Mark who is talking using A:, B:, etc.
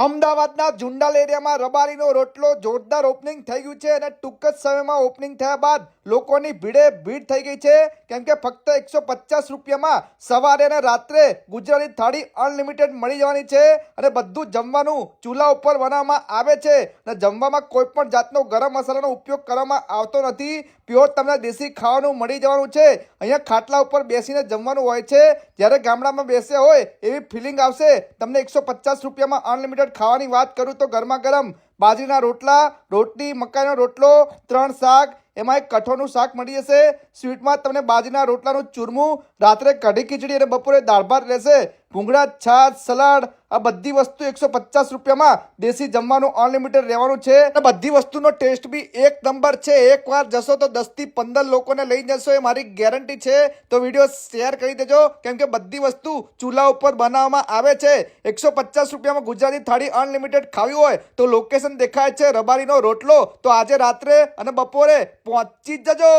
A: અમદાવાદના જુંડાલ એરિયામાં રબારીનો રોટલો જોરદાર ઓપનિંગ થઈ ગયું છે અને ટૂંક જ સમયમાં ઓપનિંગ થયા બાદ લોકોની ભીડ થઈ ગઈ છે કેમ કે ફક્ત 150 રૂપિયામાં સવારે અને રાત્રે ગુજરાતી થાળી અનલિમિટેડ મળી જવાની છે અને બધું જમવાનું ચૂલા ઉપર બનાવવામાં આવે છે અને જમવામાં કોઈ પણ જાતનો ગરમ મસાલાનો ઉપયોગ કરવામાં આવતો નથી. પ્યોર તમને દેશી ખાવાનું મળી જવાનું છે. અહીંયા ખાટલા ઉપર બેસીને જમવાનું હોય છે. જ્યારે ગામડામાં બેસ્યા હોય એવી ફિલિંગ આવશે. તમને 150 રૂપિયામાં અનલિમિટેડ ખાવાની વાત કરું તો ગરમા ગરમ બાજરીના રોટલા, રોટલી, મકાઈનો રોટલો, 3 શાક, એમાં એક કઠોળનું શાક મળી જશે. સ્વીટમાં તમને બાજરીના રોટલાનું ચૂરમું, રાત્રે કઢી ખીચડી અને બપોરે દાળ ભાત રહેશે. ભૂંગળા, છાશ, સલાડ, આ બધી વસ્તુ 150 રૂપિયામાં દેશી જમવાનું અનલિમિટેડ રહેવાનું છે. અને બધી વસ્તુનો ટેસ્ટ બી એક નંબર છે. એકવાર જશો તો 10 થી 15 લોકોને લઈ જશો, એ મારી ગેરંટી છે. તો વિડીયો શેર કરી દેજો કેમ કે બધી વસ્તુ ચૂલા ઉપર બનાવવામાં આવે છે. 150 રૂપિયામાં ગુજરાતી થાળી અનલિમિટેડ ખાવી હોય તો લોકેશન દેખાય છે, રબારીનો રોટલો. તો આજે રાત્રે અને બપોરે પહોંચી જજો.